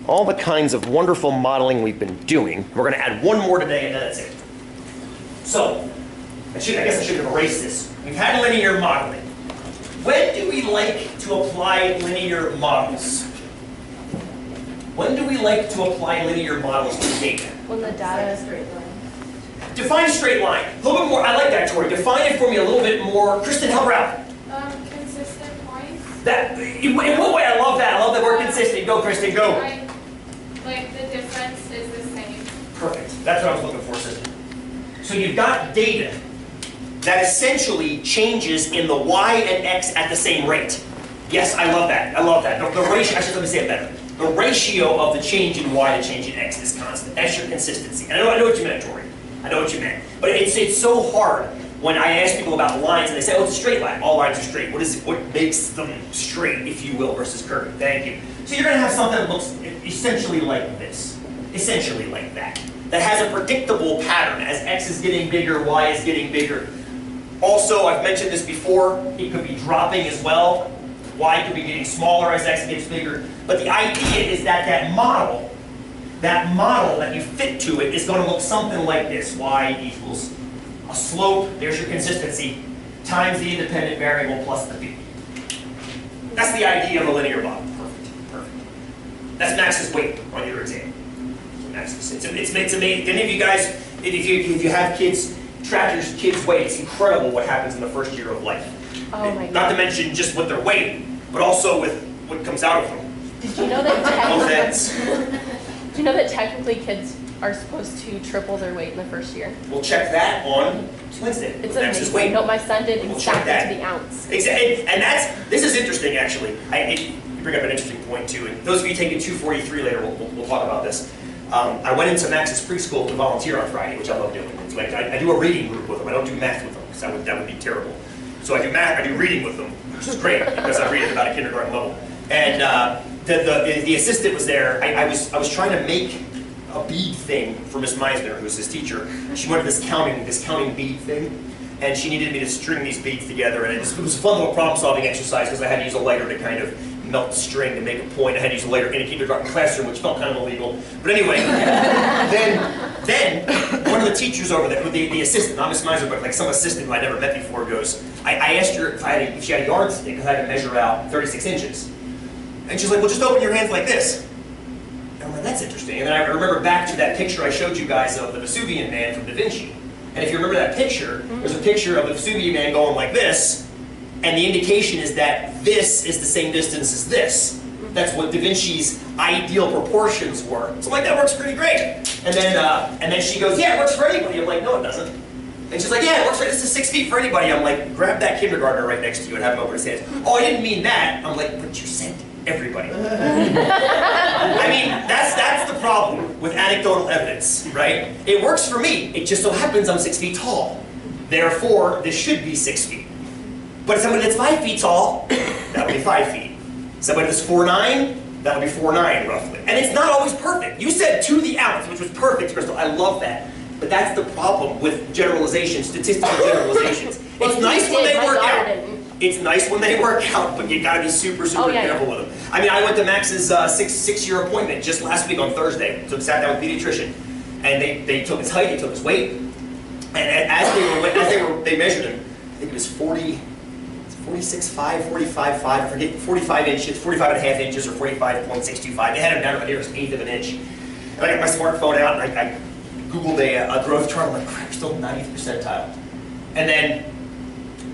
all the kinds of wonderful modeling we've been doing. We're going to add one more today, and then that's it. So, I guess I should have erased this. We've had linear modeling. When do we like to apply linear models? When do we like to apply linear models to data? When the data is straight line. Define straight line. A little bit more. I like that, Tori. Define it for me a little bit more. Kristen, help her out. Consistent points. That, in what way? I love that. I love that word consistent. Go, Kristen, go. Like the difference is the same. Perfect. That's what I was looking for, sister. So you've got data that essentially changes in the y and x at the same rate. Yes, I love that. I love that. The ratio, actually, let me say it better. The ratio of the change in y to change in x is constant. That's your consistency. And I know what you meant, Tori. I know what you meant. But it's so hard when I ask people about lines and they say, oh, it's a straight line. All lines are straight. What is it? What makes them straight, if you will, versus curved? Thank you. So you're going to have something that looks essentially like this. Essentially like that. That has a predictable pattern as x is getting bigger, y is getting bigger. Also, I've mentioned this before, it could be dropping as well. Y could be getting smaller as x gets bigger. But the idea is that that model that you fit to it is going to look something like this. Y equals a slope, there's your consistency, times the independent variable plus the b. That's the idea of a linear model. Perfect, perfect. That's Max's weight on your exam. It's amazing. Any of you guys, if you have kids, track your kids' weight. It's incredible what happens in the first year of life. Oh my God. Not to mention just what they're weighing, but also with what comes out of them. Did you know that technically kids are supposed to triple their weight in the first year? We'll check that on Wednesday. It's amazing. No, my son did exactly to the ounce. Exactly, and this is interesting actually. You bring up an interesting point too. And those of you taking 243 later, we'll talk about this. I went into Max's preschool to volunteer on Friday, which I love doing. It's like I do a reading group with them. I don't do math with them because that would be terrible. So I do math. I do reading with them, which is great because I read at about a kindergarten level. And the assistant was there. I was trying to make a bead thing for Miss Meisner, who's his teacher. She wanted this counting bead thing, and she needed me to string these beads together. And it was a fun little problem-solving exercise because I had to use a lighter to kind of melt the string to make a point. I had to use a lighter in a kindergarten classroom, which felt kind of illegal. But anyway, then one of the teachers over there, the assistant, not Miss Meisner, but like some assistant who I'd never met before, goes, I asked her if she had a yardstick because I had to measure out 36 inches. And she's like, well, just open your hands like this. And I'm like, that's interesting. And then I remember back to that picture I showed you guys of the Vesuvian Man from Da Vinci. And if you remember that picture, there's a picture of the Vesuvian Man going like this, and the indication is that this is the same distance as this. That's what Da Vinci's ideal proportions were. So I'm like, that works pretty great. And then she goes, yeah, it works for anybody. I'm like, no, it doesn't. And she's like, yeah, it works for, this is 6 feet for anybody. I'm like, grab that kindergartner right next to you and have him open his hands. Oh, I didn't mean that. I'm like, but you said everybody. I mean, that's the problem with anecdotal evidence, right? It works for me. It just so happens I'm 6 feet tall. Therefore, this should be 6 feet. But somebody that's 5 feet tall, that would be 5 feet. Somebody that's 4'9", that would be 4'9", roughly. And it's not always perfect. You said to the ounce, which was perfect, Crystal. I love that. But that's the problem with generalizations, statistical generalizations. Well, it's nice when they work out. Didn't. It's nice when they work out, but you gotta be super careful with them. I mean, I went to Max's six-year appointment just last week on Thursday. So I sat down with a pediatrician, and they took his height, they took his weight, and they measured him. I think it was 46.5, 45.5, I forget, 45 inches, 45 and a half inches, or 45.625. They had him down about here, it was an eighth of an inch. And I got my smartphone out, and I Googled a growth chart. I'm like, crap, still 90th percentile. And then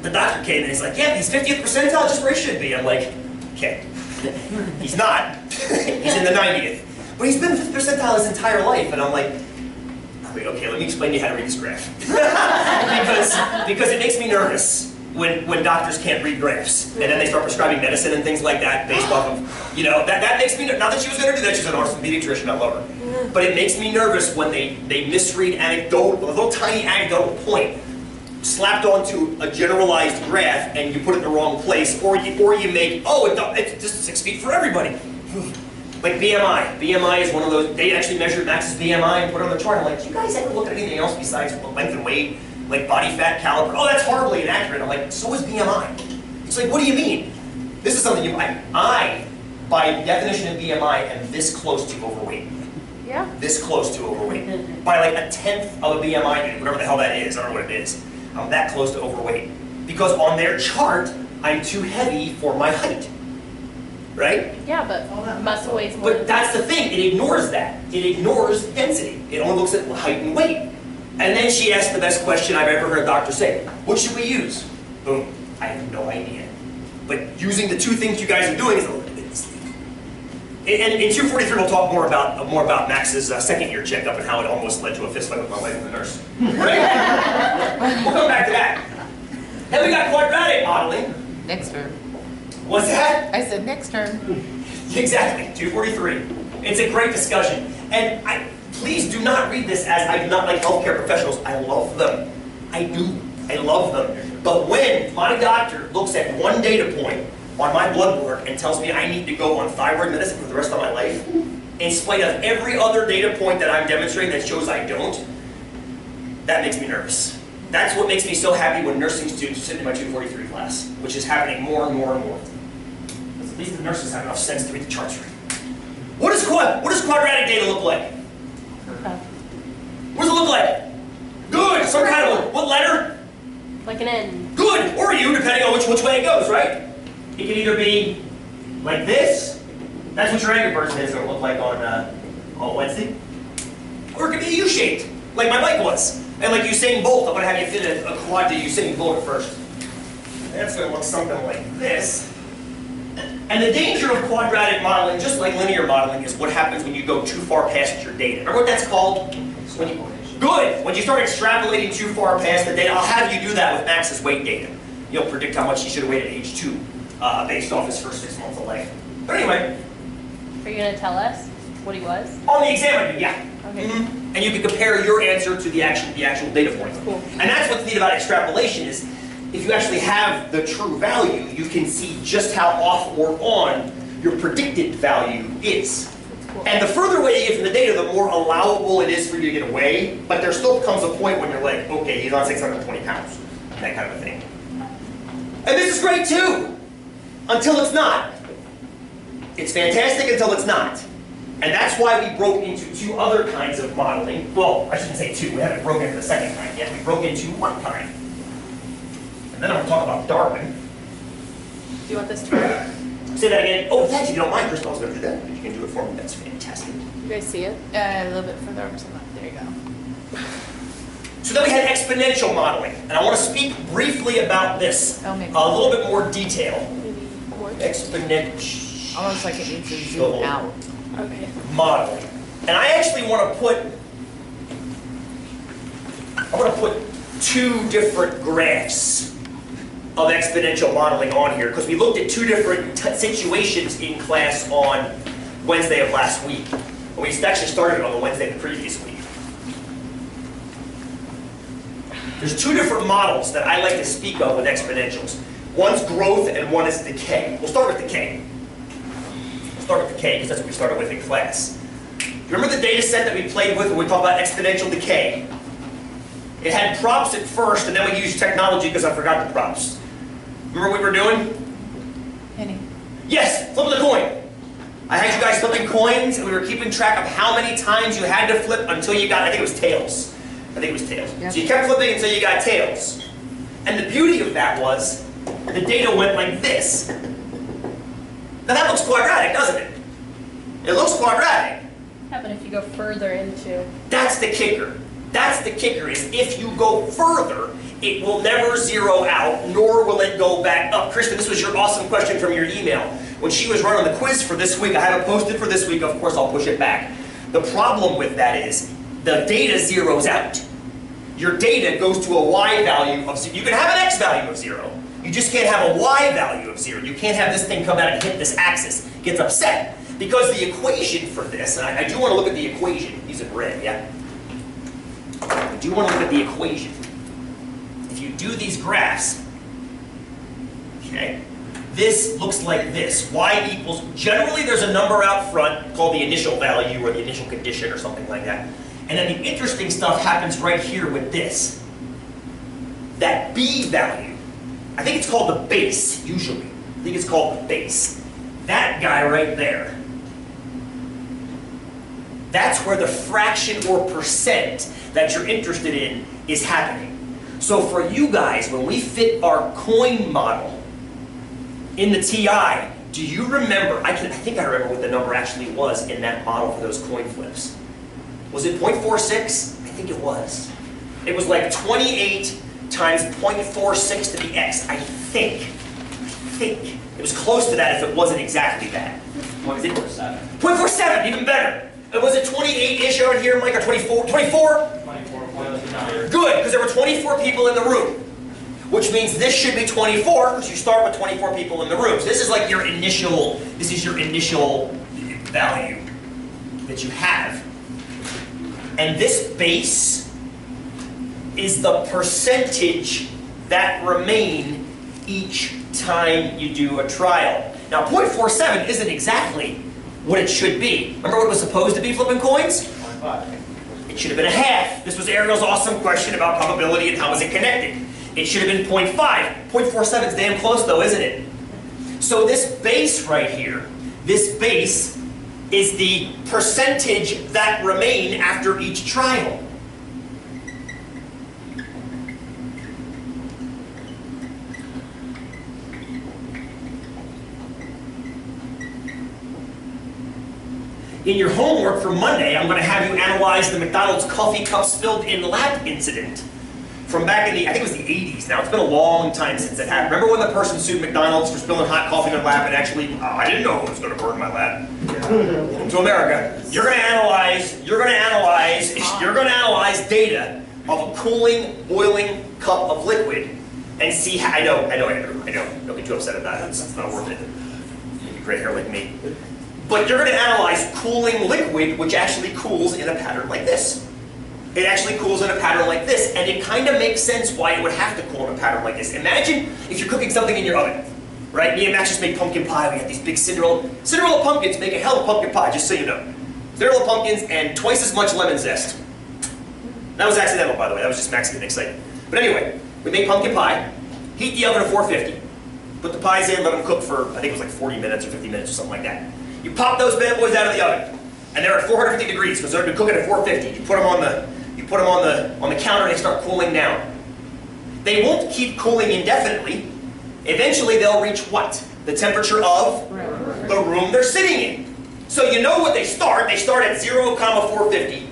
the doctor came and he's like, yeah, he's 50th percentile, just where he should be. I'm like, okay, he's not. He's in the 90th. But he's been 50th percentile his entire life. And I'm like, okay, let me explain to you how to read this graph. because it makes me nervous when doctors can't read graphs. And then they start prescribing medicine and things like that based off of, you know, that makes me, not that she was going to do that, she's an awesome pediatrician, I love her. But it makes me nervous when they misread anecdotal, a little tiny anecdotal point slapped onto a generalized graph and you put it in the wrong place, or you make, oh, it's just 6 feet for everybody. Like BMI. BMI is one of those, they actually measured Max's BMI and put it on the chart. I'm like, do you guys ever look at anything else besides length and weight? Like body fat caliper? Oh, that's horribly inaccurate. I'm like, so is BMI. It's like, what do you mean? This is something I by definition of BMI, am this close to overweight. Yeah. This close to overweight. By like 1/10 of a BMI unit, whatever the hell that is, I don't know what it is. I'm that close to overweight. Because on their chart, I'm too heavy for my height. Right? Yeah, but muscle weighs more. But that's the thing, it ignores that. It ignors density. It only looks at height and weight. And then she asked the best question I've ever heard a doctor say. What should we use? Boom. I have no idea. But using the two things you guys are doing is a little bit misleading. And in 243 we'll talk more about Max's second year checkup and how it almost led to a fist fight with my wife and the nurse. Right? We'll come back to that. Then we got quadratic modeling. Next term. What's that? I said next term. Exactly, 243. It's a great discussion. And please do not read this as I do not like healthcare professionals. I love them. I do. I love them. But when my doctor looks at one data point on my blood work and tells me I need to go on thyroid medicine for the rest of my life, in spite of every other data point that I'm demonstrating that shows I don't, that makes me nervous. That's what makes me so happy when nursing students sit in my 243 class, which is happening more and more and more. Because at least the nurses have enough sense to read the charts right. What does quadratic data look like? What does it look like? Good, some kind of, what letter? Like an N. Good, or U, depending on which way it goes, right? It can either be like this, that's what your Angry Birds is going to look like on Wednesday. Or it could be U-shaped, like my bike was. And like Usain Bolt, I'm going to have you fit a quad to Usain Bolt at first. That's going to look something like this. And the danger of quadratic modeling, just like linear modeling, is what happens when you go too far past your data. Remember what that's called? Good! When you start extrapolating too far past the data, I'll have you do that with Max's weight data. You'll predict how much he should have weighed at age 2, based off his first 6 months of life. But anyway. Are you going to tell us what he was? On the exam, I do, yeah. Okay. And you can compare your answer to the actual data point. Cool. And that's what's neat about extrapolation is, if you actually have the true value, you can see just how off or on your predicted value is. Cool. And the further away you get from the data, the more allowable it is for you to get away. But there still comes a point when you're like, okay, he's on 620 pounds. That kind of a thing. And this is great too, until it's not. It's fantastic until it's not. And that's why we broke into 2 other kinds of modeling. Well, I shouldn't say 2, we haven't broken into the second kind yet. We broke into 1 kind. And then I'm going to talk about Darwin. Do you want this to Say that again. Oh, thanks, if you don't mind, Chris, I was going to do that. If you can do it for me, that's fantastic. You guys see it? A little bit further over to the left. There you go. So then we had exponential modeling. And I want to speak briefly about this. Oh, maybe. A little bit more detail. Maybe more? Exponential. Almost like it needs to zoom out. Okay. Modeling. And I actually want to put 2 different graphs of exponential modeling on here because we looked at 2 different situations in class on Wednesday of last week. And we actually started on the Wednesday of the previous week. There's 2 different models that I like to speak of with exponentials. One's growth and one is decay. We'll start with decay. Start with decay because that's what we started with in class. Remember the data set that we played with when we talked about exponential decay? It had props at first and then we used technology because I forgot the props. Remember what we were doing? Penny. Yes, flip of the coin. I had you guys flipping coins and we were keeping track of how many times you had to flip until you got, I think it was tails. Yep. So you kept flipping until you got tails. And the beauty of that was the data went like this. Now that looks quadratic, doesn't it? It looks quadratic. What happens if you go further into? That's the kicker. That's the kicker, is if you go further, it will never zero out, nor will it go back up. Kristen, this was your awesome question from your email. When she was running the quiz for this week, I have it posted for this week, of course I'll push it back. The problem with that is, the data zeroes out. Your data goes to a y value of 0. You can have an x value of 0. You just can't have a y value of 0. You can't have this thing come out and hit this axis. It gets upset. Because the equation for this, and I do want to look at the equation. These in red, yeah? I do want to look at the equation. If you do these graphs, okay, this looks like this. Y equals, generally there's a number out front called the initial value or the initial condition or something like that. And then the interesting stuff happens right here with this. That B value, I think it's called the base, usually. I think it's called the base. that guy right there. That's where the fraction or percent that you're interested in is happening. So for you guys, when we fit our coin model in the TI, do you remember, I think I remember what the number actually was in that model for those coin flips. Was it 0.46? I think it was. It was like 28 times 0.46 to the x, I think. It was close to that if it wasn't exactly that. 0.47. 0.47, even better. Was it 28-ish out here, Mike, or 24? 24? 24.9. Good, because there were 24 people in the room. Which means this should be 24, because you start with 24 people in the room. So this is like your initial, value that you have. And this base is the percentage that remain each time you do a trial. Now 0.47 isn't exactly what it should be. Remember what it was supposed to be flipping coins? 0.5. It should have been a half. This was Ariel's awesome question about probability and how was it connected. It should have been 0.5. 0.47 is damn close though, isn't it? So this base right here, this base is the percentage that remain after each trial. In your homework for Monday, I'm going to have you analyze the McDonald's coffee cup spilled in lab incident from back in the, I think it was the 80s now. It's been a long time since it happened. Remember when the person sued McDonald's for spilling hot coffee in their lab and actually, I didn't know it was going to burn my lab. Welcome to America. You're going to analyze data of a cooling, boiling cup of liquid and see how, I know, Andrew, don't get too upset about it. It's not worth it. You have gray hair like me. But you're going to analyze cooling liquid, which actually cools in a pattern like this. It actually cools in a pattern like this, and it kind of makes sense why it would have to cool in a pattern like this. Imagine if you're cooking something in your oven, right? Me and Max just made pumpkin pie. We got these big Cinderella pumpkins make a hell of a pumpkin pie, just so you know. Cinderella pumpkins and twice as much lemon zest. That was accidental, by the way. That was just Max getting excited. But anyway, we make pumpkin pie, heat the oven to 450, put the pies in, let them cook for, I think it was like 40 minutes or 50 minutes or something like that. You pop those bad boys out of the oven, and they're at 450 degrees because they've been cooking at 450. You put them on the counter and they start cooling down. They won't keep cooling indefinitely. Eventually they'll reach what? The temperature of the room they're sitting in. So you know what they start. They start at 0,450,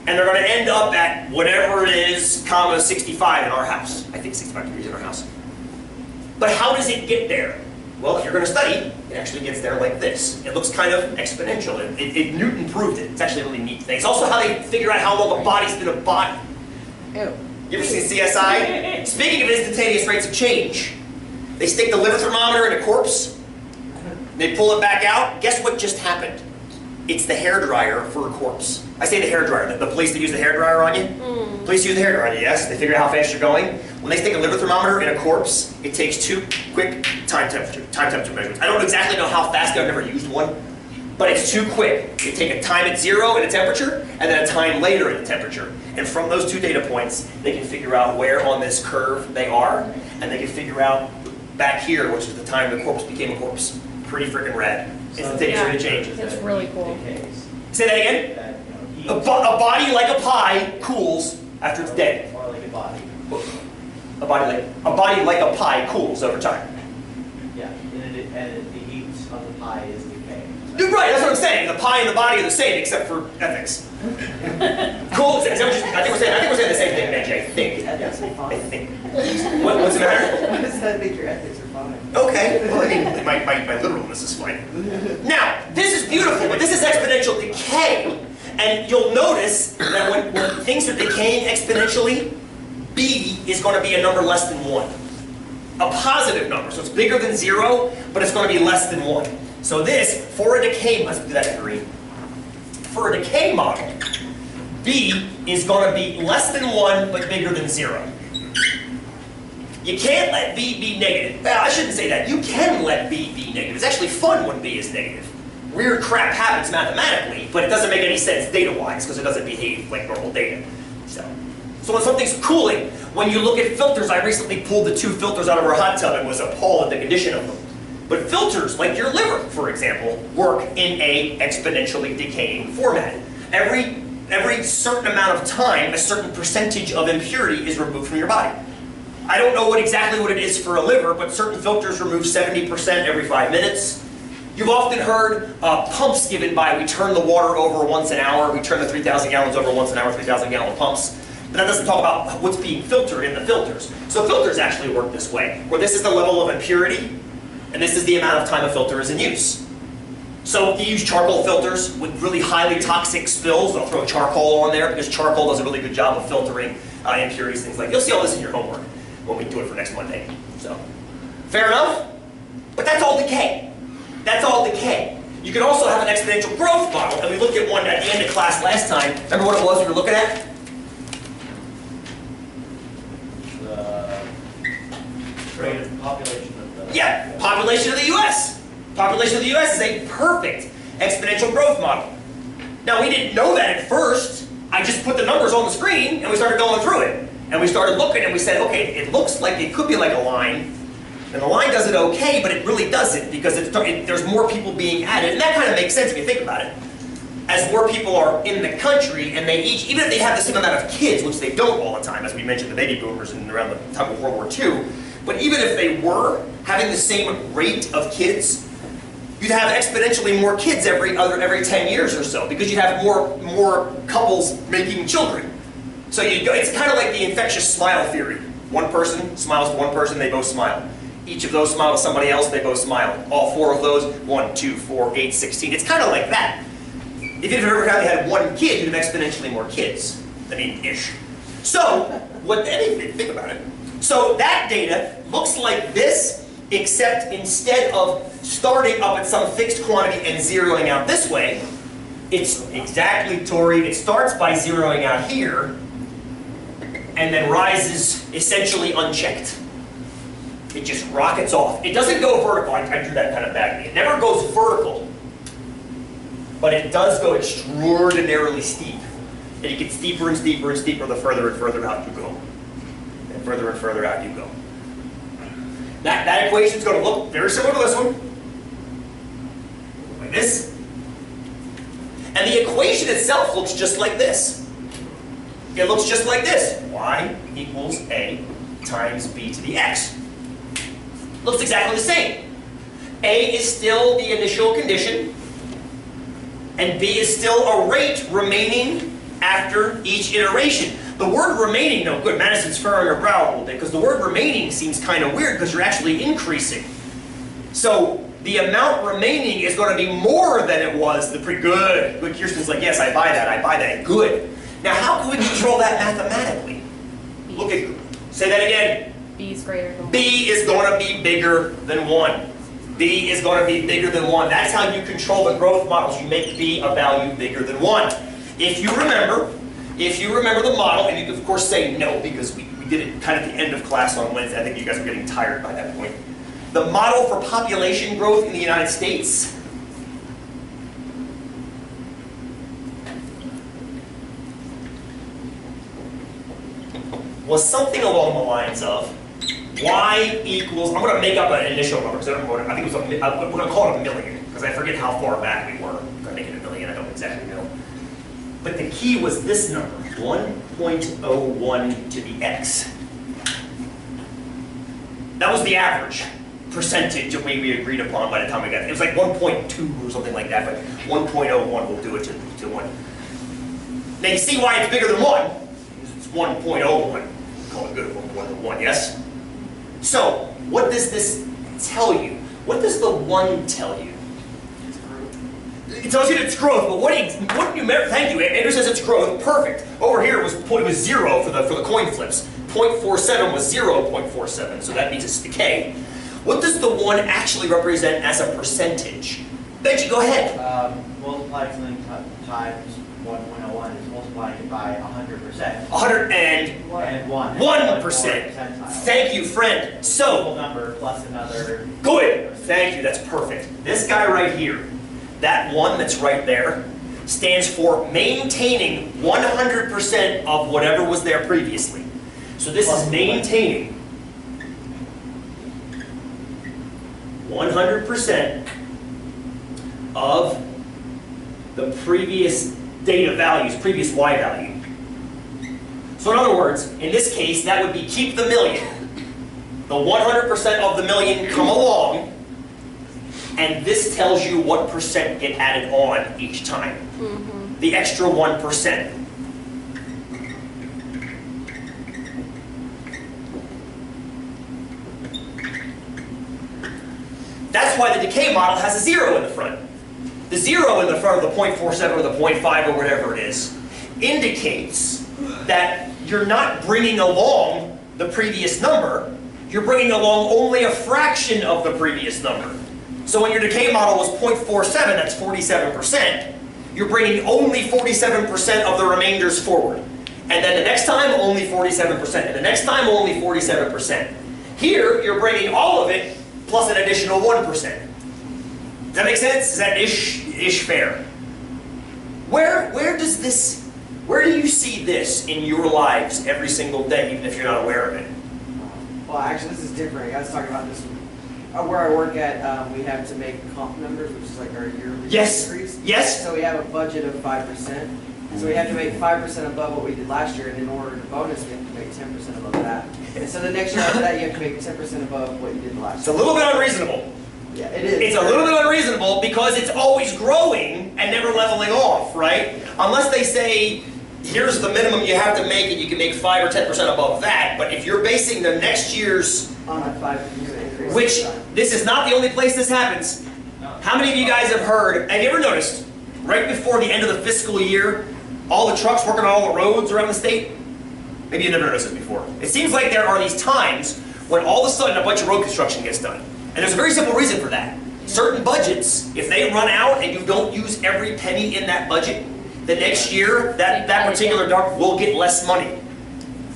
and they're going to end up at whatever it is, 65 in our house. I think 65 degrees in our house. But how does it get there? Well, if you're going to study, it actually gets there like this. It looks kind of exponential. Newton proved it. It's actually a really neat thing. It's also how they figure out how long a body's been a body. Ew. You ever seen CSI? Speaking of instantaneous rates of change, they stick the liver thermometer in a corpse, they pull it back out. Guess what just happened? It's the hairdryer for a corpse. I say the hairdryer, the police that use the hairdryer on you. Police use the hairdryer on you, yes. They figure out how fast you're going. When they stick a liver thermometer in a corpse, it takes 2 quick time temperature measurements. I don't exactly know how fast I've never used one, but it's 2 quick. They take a time at 0 in a temperature, and then a time later in the temperature. And from those 2 data points, they can figure out where on this curve they are, and they can figure out back here, which is the time the corpse became a corpse. Pretty freaking rad. Instantaneous rate of change. It's really cool. Say that again? A body like a pie cools after it's dead. Or like a body. A body like a pie cools over time. Yeah, and the heat of the pie is decay. You're right, that's what I'm saying. The pie and the body are the same except for ethics. Cool. I think we're saying the same thing, Benji. I think. Ethics are fine. I think. What's the matter? Why does that make your ethics are fine? Okay. Well, I mean, my literalness is fine. Now, this is beautiful, but this is exponential decay. And you'll notice that when things are decaying exponentially, B is going to be a number less than 1. A positive number. So it's bigger than 0, but it's going to be less than 1. So this, for a decay, let's do that in green. For a decay model, B is going to be less than 1, but bigger than 0. You can't let B be negative. Well, I shouldn't say that. You can let B be negative. It's actually fun when B is negative. Weird crap happens mathematically, but it doesn't make any sense data-wise because it doesn't behave like normal data. So when something's cooling, when you look at filters, I recently pulled the 2 filters out of our hot tub and was appalled at the condition of them. But filters, like your liver, for example, work in a exponentially decaying format. Every certain amount of time, a certain percentage of impurity is removed from your body. I don't know exactly what it is for a liver, but certain filters remove 70% every 5 minutes. You've often heard pumps given by, we turn the water over once an hour, we turn the 3,000 gallons over once an hour, 3,000 gallon pumps. But that doesn't talk about what's being filtered in the filters. So filters actually work this way, where this is the level of impurity, and this is the amount of time a filter is in use. So if you use charcoal filters with really highly toxic spills, they'll throw charcoal on there because charcoal does a really good job of filtering impurities, things like that. You'll see all this in your homework when we do it for next Monday. So, fair enough? But that's all decay. That's all decay. You can also have an exponential growth model, and we looked at one at the end of class last time. Remember what it was we were looking at? The rate of population of the... Yeah, population of the U.S. Population of the U.S. is a perfect exponential growth model. Now, we didn't know that at first. I just put the numbers on the screen, and we started going through it. And we started looking, and we said, okay, it looks like it could be like a line. And the line does it okay, but it really doesn't, because there's more people being added. And that kind of makes sense if you think about it. As more people are in the country, and they each, even if they have the same amount of kids, which they don't all the time, as we mentioned, the baby boomers and around the time of World War II, but even if they were having the same rate of kids, you'd have exponentially more kids every 10 years or so, because you'd have more couples making children. So it's kind of like the infectious smile theory. One person smiles to one person, they both smile. Each of those smile to somebody else, they both smile. All 4 of those, 1, 2, 4, 8, 16. It's kind of like that. If you've ever had one kid, you'd have exponentially more kids. I mean, ish. So, think about it. So that data looks like this, except instead of starting up at some fixed quantity and zeroing out this way, it's exactly, Tori, it starts by zeroing out here, and then rises essentially unchecked. It just rockets off. It doesn't go vertical. I drew that kind of back. It never goes vertical, but it does go extraordinarily steep. And it gets steeper and steeper and steeper the further and further out you go. And further out you go. That equation is going to look very similar to this one. Like this. And the equation itself looks just like this. It looks just like this. Y equals A times B to the X. Looks exactly the same. A is still the initial condition, and B is still a rate remaining after each iteration. The word remaining, no good, Madison's furrowing her brow a little bit, because the word remaining seems kind of weird because you're actually increasing. So the amount remaining is going to be more than it was the good. Good, Kirsten's like, yes, I buy that, good. Now how can we control that mathematically? Look at, say that again. B is greater than 1. B is going to be bigger than 1. B is going to be bigger than 1. That's how you control the growth models. You make B a value bigger than 1. If you remember the model, and you can of course say no, because we did it kind of at the end of class on Wednesday. I think you guys were getting tired by that point. The model for population growth in the United States was something along the lines of Y equals, I'm going to make up an initial number, because I think it was we're going to call it 1,000,000, because I forget how far back we were. I'm going to make it 1,000,000, I don't exactly know. But the key was this number, 1.01 to the X. That was the average percentage that we agreed upon by the time we got it. It was like 1.2 or something like that, but 1.01 will do it to 1. Now you see why it's bigger than 1. It's 1.01. Call it good, 1.01, yes? So, what does this tell you? What does the 1 tell you? It tells you it's growth, but what numeric? Thank you. Andrew says it's growth. Perfect. Over here it was 0 for the coin flips. 0.47 was 0.47, so that means it's decay. What does the 1 actually represent as a percentage? Benji, go ahead. Multiplying something times 1.01 is multiplying it by 100%. 101%. Thank you, friend. So, Number plus another. Good. Thank you. That's perfect. This guy right here, that 1 that's right there, stands for maintaining 100% of whatever was there previously. So this is maintaining 100% 100% of the previous data values, previous y value. So in other words, in this case, that would be keep the million. The 100% of the million come along, and this tells you what percent get added on each time. The extra 1%. That's why the decay model has a 0 in the front. The 0 in the front of the 0.47 or the 0.5 or whatever it is indicates that you're not bringing along the previous number, you're bringing along only a fraction of the previous number. So when your decay model was 0.47, that's 47%, you're bringing only 47% of the remainders forward. And then the next time, only 47%. And the next time, only 47%. Here, you're bringing all of it plus an additional 1%. Does that make sense? Is that ish fair? Where do you see this in your lives every single day, even if you're not aware of it? Well, actually, this is different. I was talking about this where I work at. We have to make comp numbers, which is like our yearly increase. Yes. So we have a budget of 5%. So we have to make 5% above what we did last year, and in order to bonus, we have to make 10% above that. And so the next year after that, you have to make 10% above what you did last year. It's a little bit unreasonable. Yeah, it is. It's a little bit unreasonable because it's always growing and never leveling off, right? Unless they say, here's the minimum you have to make and you can make 5 or 10% above that. But if you're basing the next year's, on a 5% increase. which this is not the only place this happens. How many of you guys have heard, have you ever noticed, right before the end of the fiscal year, all the trucks working on all the roads around the state? Maybe you've never noticed it before. It seems like there are these times when all of a sudden a bunch of road construction gets done. And there's a very simple reason for that. Certain budgets, if they run out and you don't use every penny in that budget, the next year that particular dump will get less money.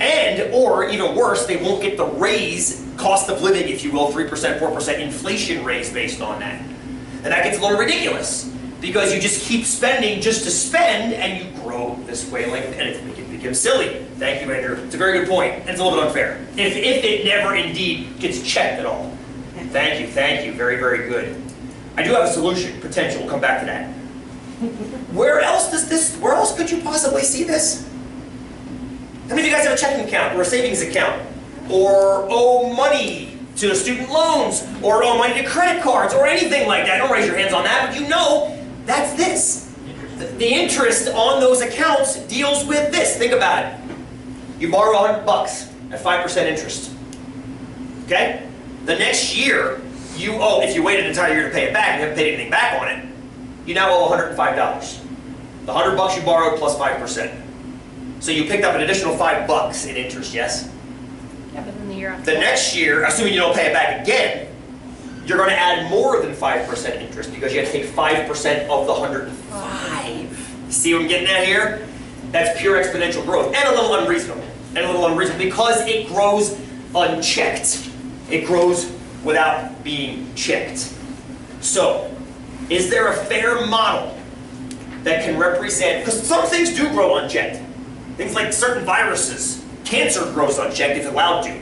And, or even worse, they won't get the raise, cost of living, if you will, 3%, 4% inflation raise based on that. And that gets a little ridiculous because you just keep spending just to spend and you grow this way, and it becomes silly. Thank you, Andrew. It's a very good point. And it's a little bit unfair. If it never indeed gets checked at all. Thank you, very, very good. I do have a solution, potential, we'll come back to that. Where else could you possibly see this? How many of you guys have a checking account or a savings account? Or owe money to student loans? Or owe money to credit cards or anything like that? Don't raise your hands on that, but you know that's this. The interest on those accounts deals with this. Think about it. You borrow $100 at 5% interest. Okay? The next year, you owe, if you wait an entire year to pay it back and you haven't paid anything back on it, you now owe $105. The $100 you borrowed plus 5%. So you picked up an additional $5 in interest, yes? Yeah, but then the year after. The next year, assuming you don't pay it back again, you're going to add more than 5% interest because you have to take 5% of the 105. See what I'm getting at here? That's pure exponential growth and a little unreasonable. Because it grows unchecked. It grows without being checked. So, is there a fair model that can represent, because some things do grow unchecked. Things like certain viruses. Cancer grows unchecked if allowed to.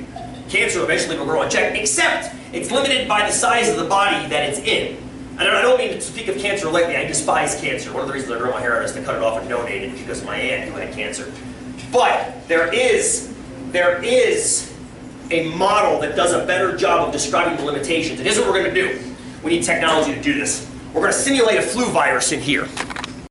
Cancer eventually will grow unchecked, except it's limited by the size of the body that it's in. I don't mean to speak of cancer lightly. I despise cancer. One of the reasons I grow my hair out is to cut it off and donate it because of my aunt who had cancer. But there is a model that does a better job of describing the limitations. And here's what we're going to do. We need technology to do this. We're going to simulate a flu virus in here.